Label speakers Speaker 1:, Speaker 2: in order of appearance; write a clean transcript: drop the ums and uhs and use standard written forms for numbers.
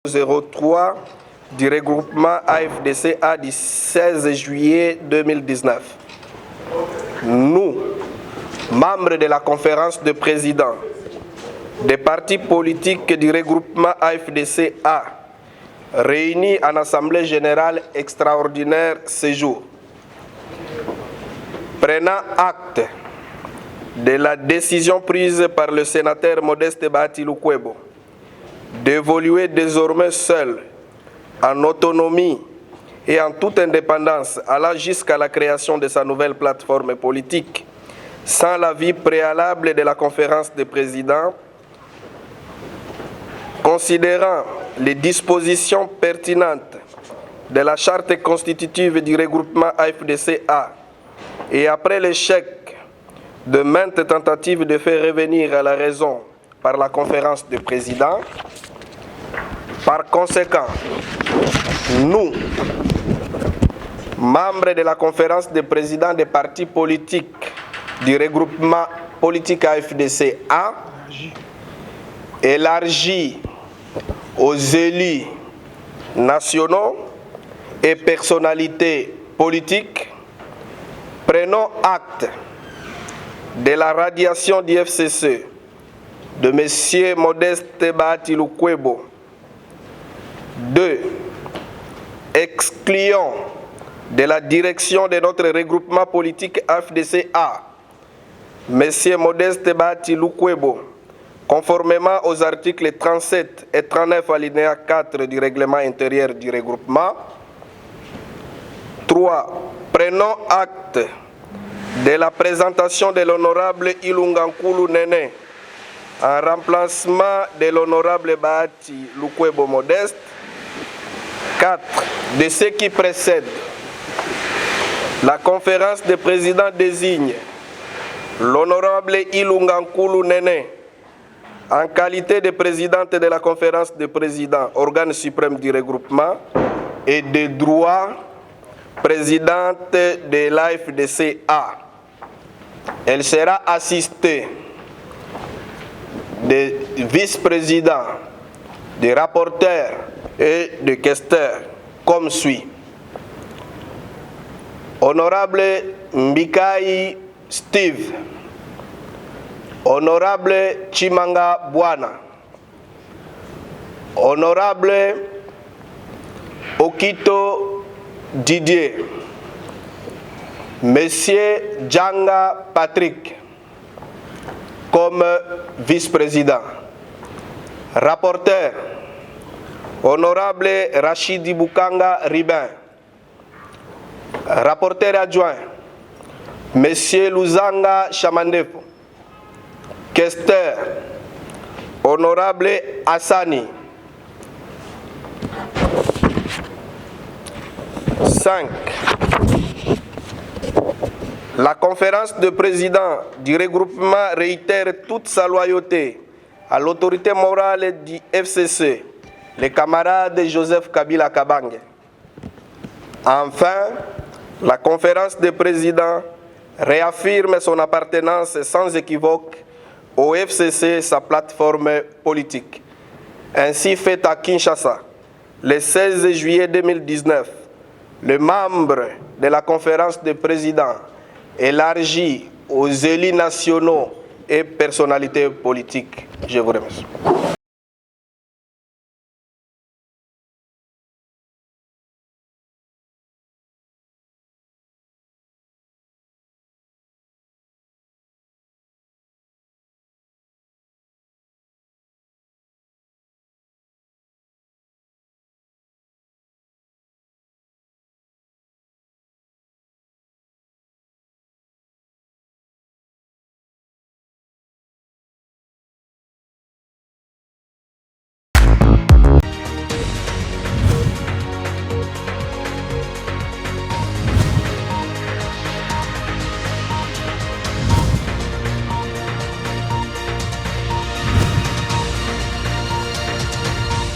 Speaker 1: 03 du regroupement AFDC-A du 16 juillet 2019. Nous, membres de la conférence de présidents des partis politiques du regroupement AFDC-A, réunis en Assemblée générale extraordinaire ce jour, prenant acte de la décision prise par le sénateur Modeste Bahati Lukwebo d'évoluer désormais seul, en autonomie et en toute indépendance, allant jusqu'à la création de sa nouvelle plateforme politique, sans l'avis préalable de la conférence des présidents, considérant les dispositions pertinentes de la charte constitutive du regroupement AFDC-A et après l'échec de maintes tentatives de faire revenir à la raison par la conférence des présidents. Par conséquent, nous, membres de la conférence des présidents des partis politiques du regroupement politique AFDC-A, élargis aux élus nationaux et personnalités politiques, prenons acte de la radiation du FCC de M. Modeste Bahati Lukwebo. 2. Excluons de la direction de notre regroupement politique AFDC-A M. Modeste Bahati Lukwebo, conformément aux articles 37 et 39 alinéa 4 du règlement intérieur du regroupement. 3. Prenons acte de la présentation de l'honorable Ilungankulu Nene en remplacement de l'honorable Bahati Lukwebo Modeste. 4. De ce qui précède, la conférence des présidents désigne l'honorable Ilungankulu Nene en qualité de présidente de la conférence des présidents, organe suprême du regroupement, et de droit présidente de l'AFDC-A. Elle sera assistée des vice-présidents, des rapporteurs et des questeurs comme suit. Honorable Mbikai Steve, Honorable Chimanga Bwana, Honorable Okito Didier, Monsieur Djanga Patrick comme vice-président. Rapporteur, Honorable Rachidi Bukanga Ribin. Rapporteur adjoint, Monsieur Luzanga Chamandefo. Questeur, Honorable Hassani. 5. La conférence de présidents du regroupement réitère toute sa loyauté à l'autorité morale du FCC, les camarades Joseph Kabila Kabange. Enfin, la conférence des présidents réaffirme son appartenance sans équivoque au FCC, sa plateforme politique. Ainsi fait à Kinshasa, le 16 juillet 2019, le membre de la conférence des présidents élargi aux élus nationaux et personnalités politiques. Je vous remercie.